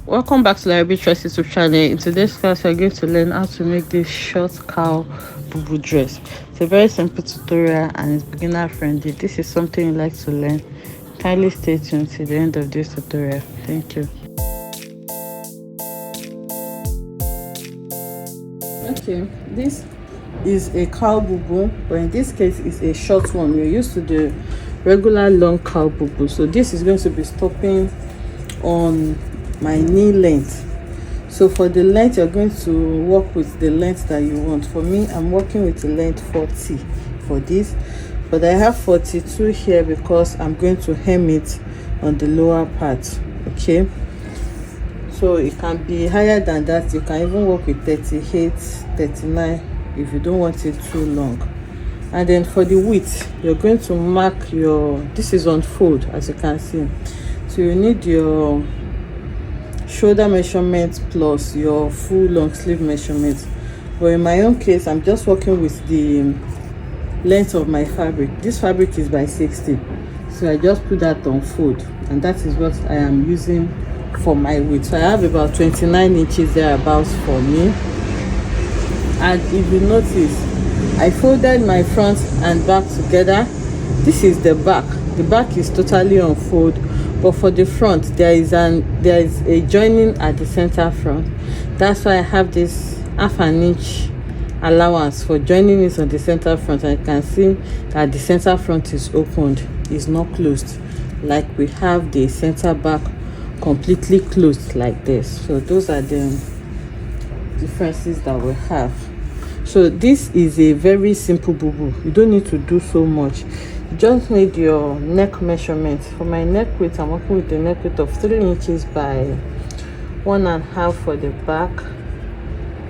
Welcome back to Library Trust YouTube channel. In today's class, we're going to learn how to make this short cowl bubu dress. It's a very simple tutorial and it's beginner friendly. This is something you like to learn. Kindly stay tuned till the end of this tutorial. Thank you. Okay, this is a cowl bubu, but in this case it's a short one. We're used to the regular long cowl bubu, so this is going to be stopping on my knee length. So for the length, you're going to work with the length that you want. For me, I'm working with the length 40 for this, but I have 42 here because I'm going to hem it on the lower part. Okay, so it can be higher than that. You can even work with 38, 39 if you don't want it too long. And then for the width, you're going to mark your, this is on fold as you can see, so you need your shoulder measurement plus your full long sleeve measurement. But in my own case, I'm just working with the length of my fabric. This fabric is by 60, so I just put that on fold, and that is what I am using for my width. So I have about 29 inches thereabouts for me. And if you notice, I folded my front and back together. This is the back. The back is totally on fold, but for the front there is a joining at the center front. That's why I have this half an inch allowance for joining it on the center front, and you can see that the center front is opened, is not closed like we have the center back completely closed like this. So those are the differences that we have. So this is a very simple bubu. You don't need to do so much. You just need your neck measurement. For my neck width, I'm working with a neck width of 3 inches by 1.5 for the back,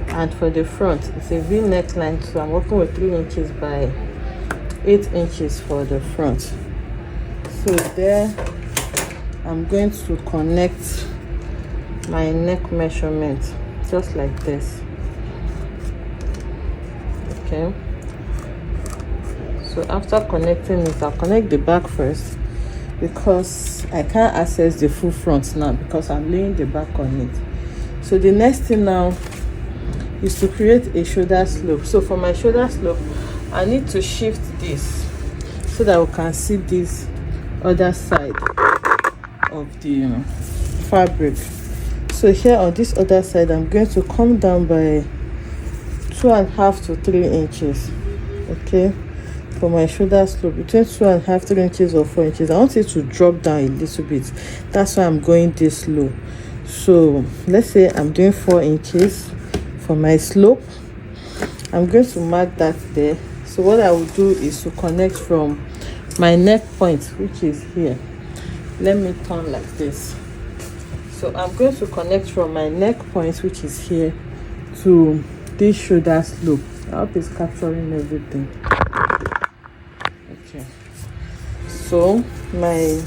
and for the front it's a V neckline, so I'm working with 3 inches by 8 inches for the front. So there I'm going to connect my neck measurement just like this. Okay, so after connecting it, I'll connect the back first because I can't access the full front now because I'm laying the back on it. So the next thing now is to create a shoulder slope. So for my shoulder slope, I need to shift this so that we can see this other side of the fabric. So here on this other side, I'm going to come down by 2.5 to 3 inches. Okay, for my shoulder slope, between 2.5 3 inches or 4 inches. I want it to drop down a little bit. That's why I'm going this low. So let's say I'm doing 4 inches for my slope. I'm going to mark that there. So what I will do is to connect from my neck point, which is here. Let me turn like this. So I'm going to connect from my neck point, which is here, to this shoulder slope. I hope it's capturing everything. Okay, so my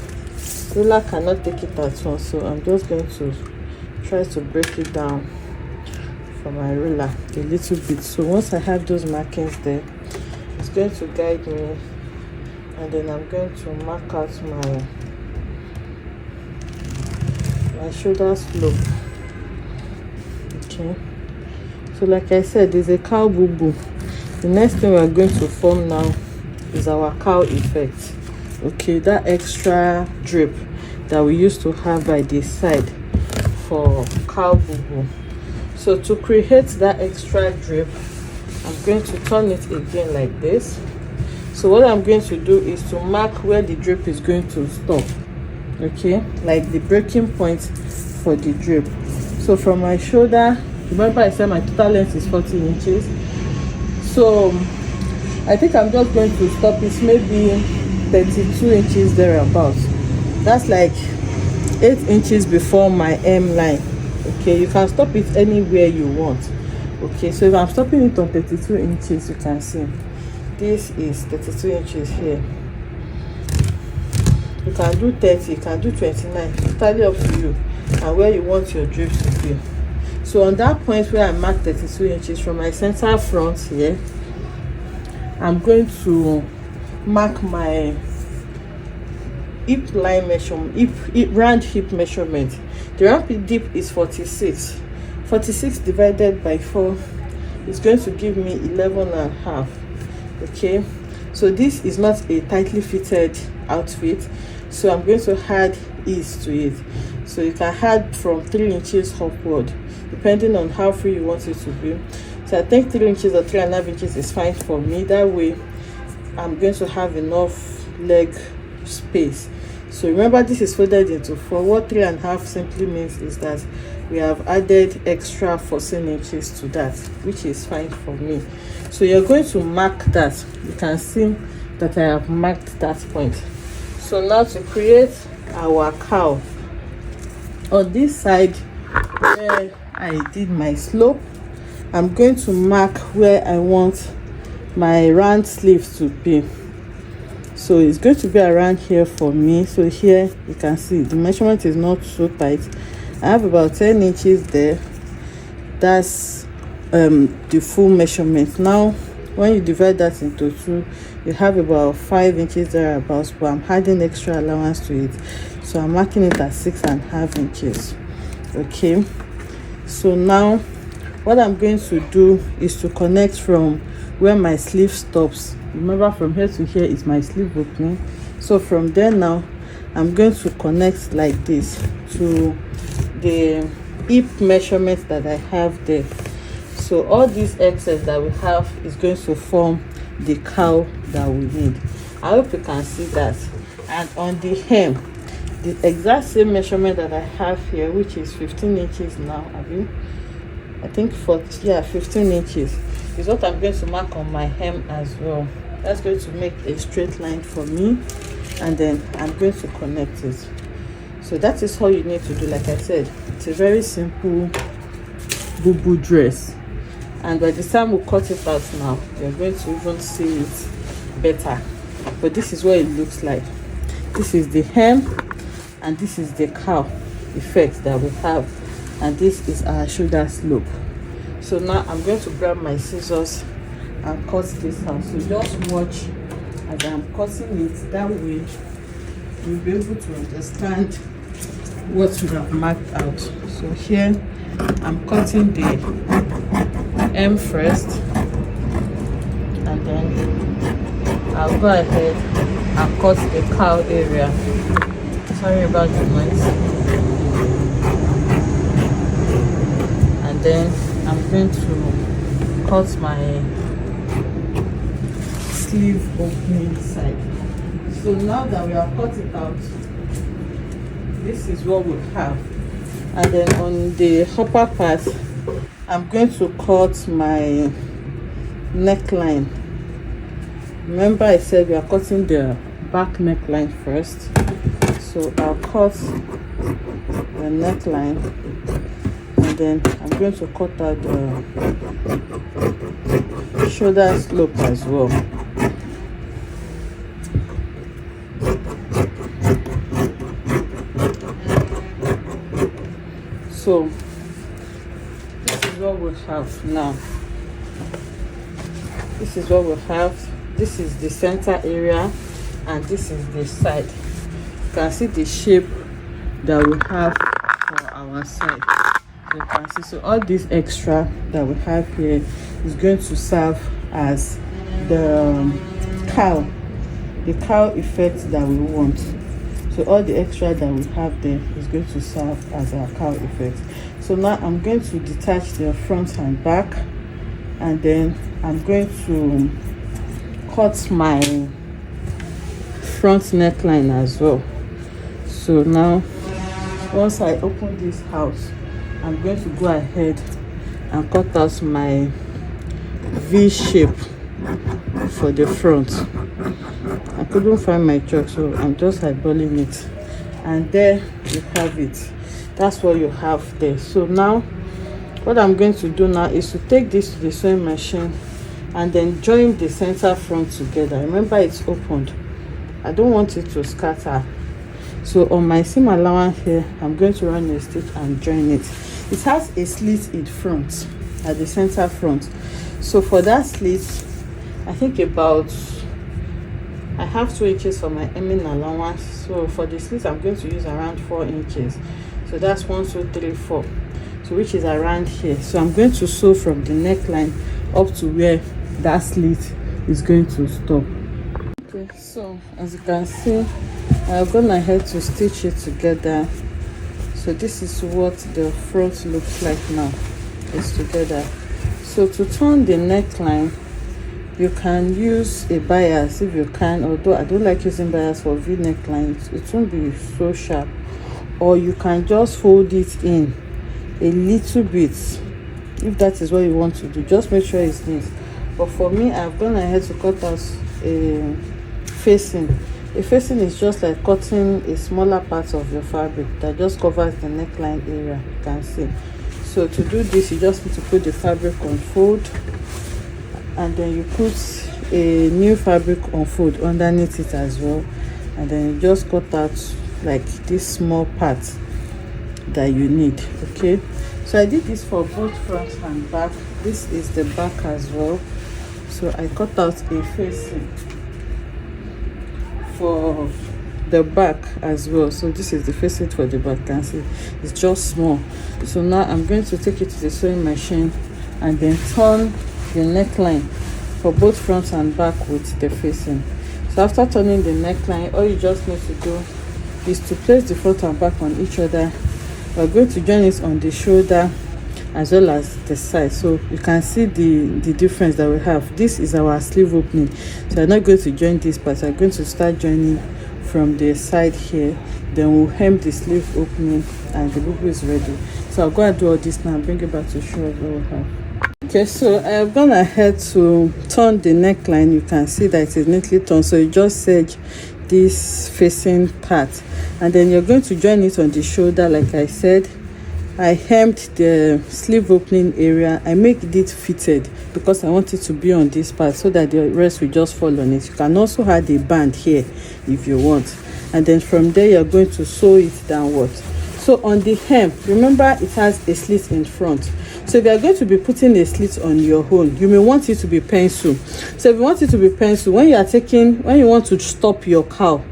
ruler cannot take it at once, so I'm just going to try to break it down for my ruler a little bit. So once I have those markings there, it's going to guide me, and then I'm going to mark out my shoulder slope. Okay, so like I said, there's a cowl bubu. The next thing we're going to form now is our cowl effect. Okay, that extra drape that we used to have by the side for cowl bubu. So to create that extra drape, I'm going to turn it again like this. So what I'm going to do is to mark where the drape is going to stop. Okay, like the breaking point for the drape. So from my shoulder, remember I said my total length is 40 inches. So I think I'm just going to stop it maybe 32 inches thereabouts. That's like 8 inches before my hem line. Okay, you can stop it anywhere you want. Okay, so if I'm stopping it on 32 inches, you can see this is 32 inches here. You can do 30, you can do 29, totally up to you and where you want your drape to be. So on that point where I marked 32 inches from my center front here, I'm going to mark my hip line measurement, round hip measurement. The round dip is 46. 46 divided by 4 is going to give me 11.5. Okay, so this is not a tightly fitted outfit, so I'm going to add ease to it. So you can add from 3 inches upward depending on how free you want it to be. So I think 3 inches or 3.5 inches is fine for me. That way I'm going to have enough leg space. So remember, this is folded into 4. What 3.5 simply means is that we have added extra 14 inches to that, which is fine for me. So you're going to mark that. You can see that I have marked that point. So now to create our cowl, on this side where I did my slope, I'm going to mark where I want my round sleeves to be. So it's going to be around here for me. So here you can see the measurement is not so tight. I have about 10 inches there. That's the full measurement. Now when you divide that into 2, you have about 5 inches thereabouts, but I'm adding extra allowance to it, so I'm marking it at 6.5 inches. Okay, so now what I'm going to do is to connect from where my sleeve stops. Remember, from here to here is my sleeve opening. So from there now I'm going to connect like this to the hip measurement that I have there. So all this excess that we have is going to form the cowl that we need. I hope you can see that. And on the hem, the exact same measurement that I have here, which is 15 inches now, I think 15 inches is what I'm going to mark on my hem as well. That's going to make a straight line for me, and then I'm going to connect it. So that is all you need to do. Like I said, it's a very simple bubu dress, and by the time we cut it out now, you're going to even see it better. But this is what it looks like. This is the hem, and this is the cowl effect that we have, and this is our shoulder slope. So now I'm going to grab my scissors and cut this out. So just watch as I'm cutting it. That way you'll be able to understand what we have marked out. So here I'm cutting the hem first, and then I'll go ahead and cut the cowl area. Sorry about the noise. And then I'm going to cut my sleeve opening side. So now that we have cut it out, this is what we have. And then on the upper part, I'm going to cut my neckline. Remember I said we are cutting the back neckline first. So I'll cut the neckline, and then I'm going to cut out the shoulder slope as well. So this is what we have now. This is what we have. This is the center area, and this is the side. You can see the shape that we have for our side. You can see, so all this extra that we have here is going to serve as the cowl effect that we want. So all the extra that we have there is going to serve as our cowl effect. So now I'm going to detach the front and back, and then I'm going to cut my front neckline as well. So now once I open this out, I'm going to go ahead and cut out my V shape for the front. I couldn't find my chalk, so I'm just eyeballing it, and there you have it. That's what you have there. So now what I'm going to do now is to take this to the sewing machine and then join the center front together. Remember, it's opened. I don't want it to scatter. So on my seam allowance here, I'm going to run a stitch and join it. It has a slit in front at the center front. So for that slit, I think I have 2 inches for my hemming allowance. So for the slit, I'm going to use around 4 inches. So that's 1 2 3 4, so which is around here. So I'm going to sew from the neckline up to where that slit is going to stop. Okay, so as you can see, I've gone ahead to stitch it together. So this is what the front looks like now. It's together. So to turn the neckline, you can use a bias if you can, although I don't like using bias for V necklines. It won't be so sharp. Or you can just fold it in a little bit if that is what you want to do. Just make sure it's neat. But for me, I've gone ahead to cut out a facing. A facing is just like cutting a smaller part of your fabric that just covers the neckline area, you can see. So to do this, you just need to put the fabric on fold, and then you put a new fabric on fold underneath it as well, and then you just cut out like this small part that you need. Okay, so I did this for both front and back. This is the back as well. So I cut out a facing for the back as well. So this is the facing for the back. You can see it's just small. So now I'm going to take it to the sewing machine and then turn the neckline for both front and back with the facing. So after turning the neckline, all you just need to do is to place the front and back on each other. We're going to join it on the shoulder as well as the side. So you can see the difference that we have. This is our sleeve opening. So I'm not going to join this part. I'm going to start joining from the side here. Then we'll hem the sleeve opening and the bubu is ready. So I'll go and do all this now and bring it back to show us what we have. Okay, so I've gone ahead to turn the neckline. You can see that it is neatly turned. So you just edge this facing part, and then you're going to join it on the shoulder. Like I said, I hemmed the sleeve opening area. I make it fitted because I want it to be on this part so that the rest will just fall on it. You can also add a band here if you want, and then from there you're going to sew it downwards. So on the hem, remember it has a slit in front. So if you are going to be putting a slit on your own, you may want it to be pencil. So if you want it to be pencil, when you want to stop your cowl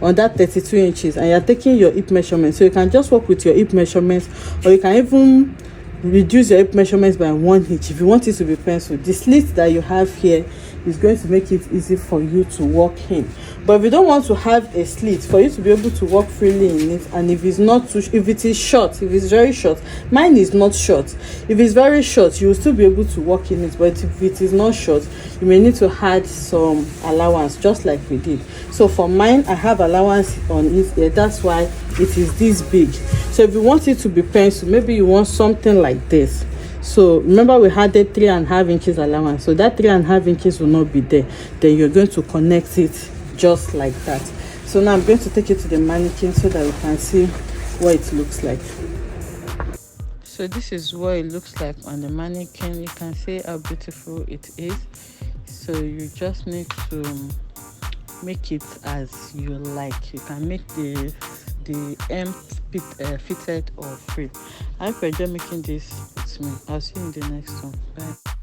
on that 32 inches and you're taking your hip measurement, so you can just work with your hip measurements, or you can even reduce your hip measurements by 1 inch if you want it to be pencil. The slit that you have here is going to make it easy for you to walk in. But if you don't want to have a slit, for you to be able to walk freely in it, and if it's not too, if it is short, if it's very short, mine is not short. If it's very short, you will still be able to walk in it. But if it is not short, you may need to add some allowance, just like we did. So for mine, I have allowance on it here. That's why it is this big. So if you want it to be pencil, maybe you want something like this. So remember we added 3.5 inches allowance, so that 3.5 inches will not be there. Then you're going to connect it just like that. So now I'm going to take it to the mannequin so that we can see what it looks like. So this is what it looks like on the mannequin. You can see how beautiful it is. So you just need to make it as you like. You can make the hem fitted or free. I hope you enjoy making this with me. I'll see you in the next one. Bye.